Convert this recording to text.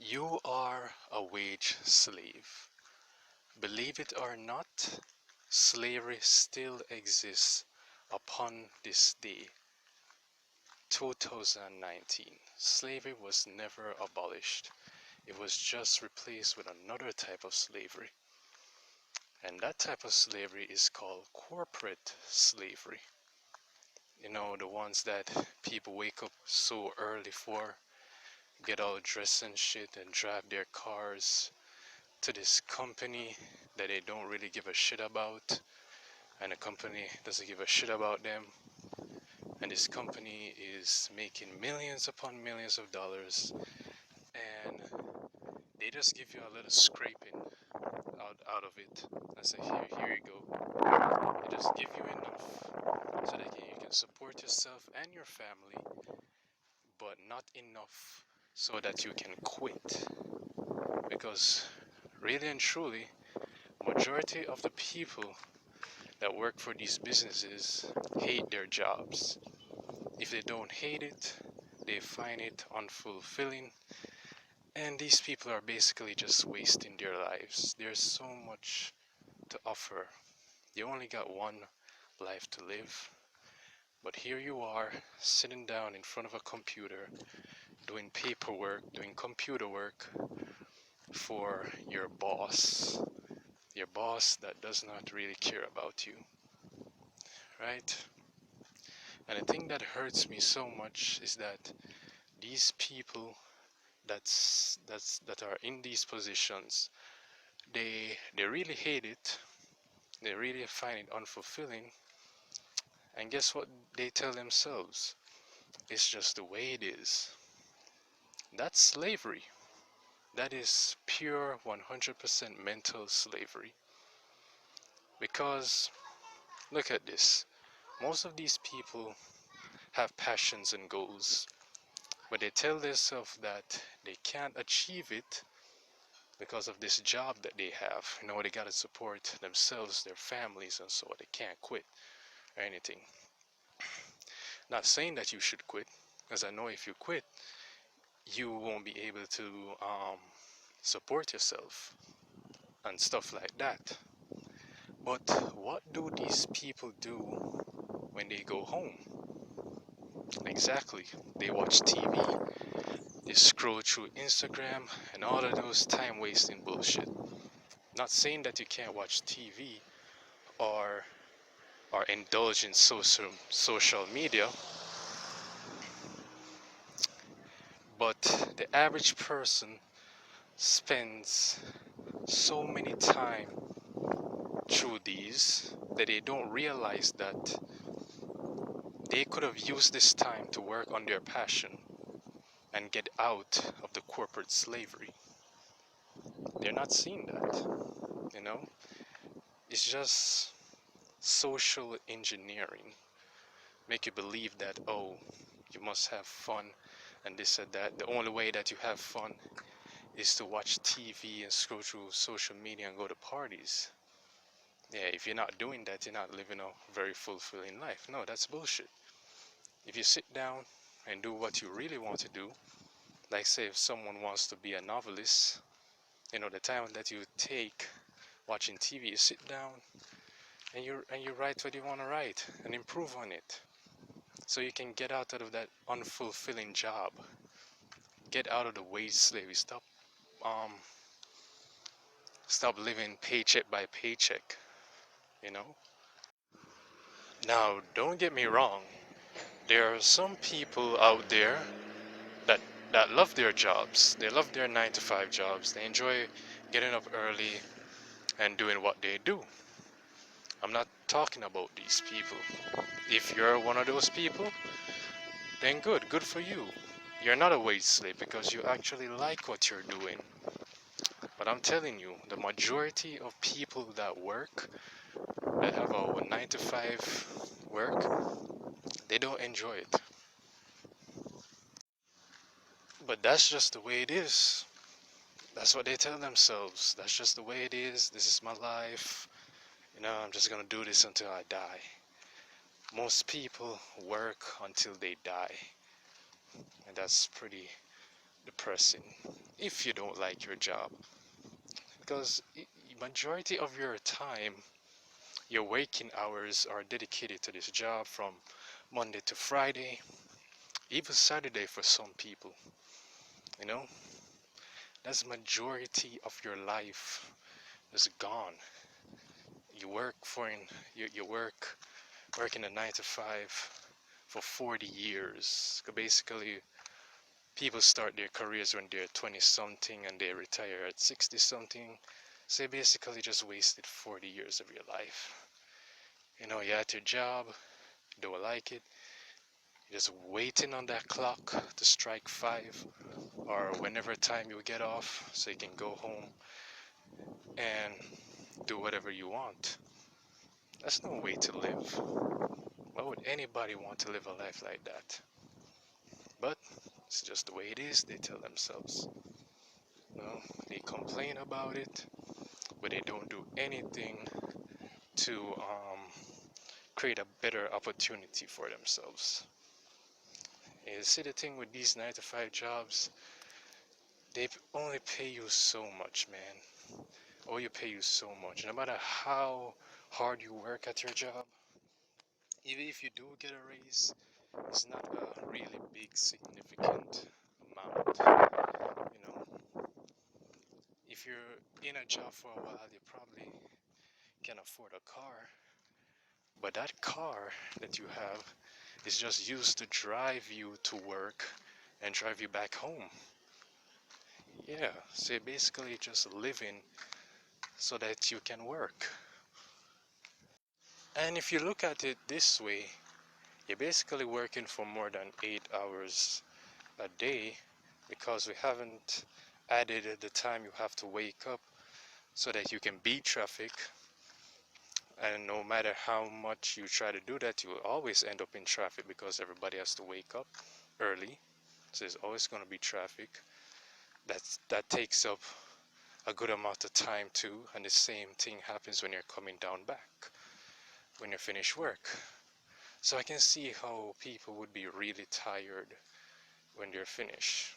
You are a wage slave. Believe it or not, slavery still exists upon this day, 2019. Slavery was never abolished. It was just replaced with another type of slavery. And that type of slavery is called corporate slavery. You know, the ones that people wake up so early for, get all dressed and shit, and drive their cars to this company that they don't really give a shit about, and the company doesn't give a shit about them, and this company is making millions upon millions of dollars, and they just give you a little scraping out of it and say, here you go. They just give you enough so that you can support yourself and your family, but not enough so that you can quit. Because really and truly, majority of the people that work for these businesses hate their jobs. If they don't hate it, they find it unfulfilling, and these people are basically just wasting their lives. There's so much to offer. You only got one life to live, but here you are sitting down in front of a computer doing paperwork, doing computer work for your boss that does not really care about you, right? And the thing that hurts me so much is that these people that are in these positions, they really hate it. They really find it unfulfilling. And guess what they tell themselves? It's just the way it is. That's slavery. That is pure 100% mental slavery. Because look at this. Most of these people have passions and goals, but they tell themselves that they can't achieve it because of this job that they have. You know, they gotta support themselves, their families, and so they can't quit or anything. Not saying that you should quit, because I know if you quit, you won't be able to support yourself and stuff like that. But what do these people do when they go home? Exactly, they watch TV, they scroll through Instagram, and all of those time wasting bullshit. Not saying that you can't watch TV or indulge in social media, but the average person spends so many time through these that they don't realize that they could have used this time to work on their passion and get out of the corporate slavery. They're not seeing that, you know? It's just social engineering. Make you believe that, oh, you must have fun and this and that. The only way that you have fun is to watch TV and scroll through social media and go to parties. Yeah, if you're not doing that, you're not living a very fulfilling life. No, that's bullshit. If you sit down and do what you really want to do, like say if someone wants to be a novelist, you know, the time that you take watching TV, you sit down and you write what you want to write and improve on it. So you can get out of that unfulfilling job. Get out of the wage slavery. Um stop living paycheck by paycheck, you know? Now, don't get me wrong. There are some people out there that love their jobs. They love their 9 to 5 jobs. They enjoy getting up early and doing what they do. I'm not talking about these people. If you're one of those people, then good for you. You're not a wage slave because you actually like what you're doing. But I'm telling you, the majority of people that work, that have a 9 to 5 work, they don't enjoy it. But that's just the way it is. That's what they tell themselves. That's just the way it is. This is my life. You know, I'm just gonna do this until I die. Most people work until they die. And that's pretty depressing. if you don't like your job, because majority of your time, your waking hours are dedicated to this job from Monday to Friday, even Saturday for some people. You know, that's majority of your life is gone. You work for you working a 9 to 5 for 40 years. Basically, people start their careers when they're 20 something and they retire at 60 something. So you basically just wasted 40 years of your life. You know, you're at your job, you don't like it, you're just waiting on that clock to strike 5 or whenever time you get off so you can go home and do whatever you want. That's no way to live. Why would anybody want to live a life like that? But it's just the way it is, they tell themselves. You know, they complain about it, but they don't do anything to create a better opportunity for themselves. And see, the thing with these 9 to 5 jobs, they only pay you so much, man. Or you pay you so much. No matter how hard you work at your job, even if you do get a raise, it's not a really big, significant amount. You know, if you're in a job for a while, you probably can afford a car, but that car that you have is just used to drive you to work and drive you back home. Yeah, so you're basically just living so that you can work. And if you look at it this way, you're basically working for more than 8 hours a day because we haven't added the time you have to wake up so that you can beat traffic. And no matter how much you try to do that, you will always end up in traffic because everybody has to wake up early. So there's always going to be traffic. That takes up a good amount of time too. And the same thing happens when you're coming down back, when you finish work. So I can see how people would be really tired when they're finished.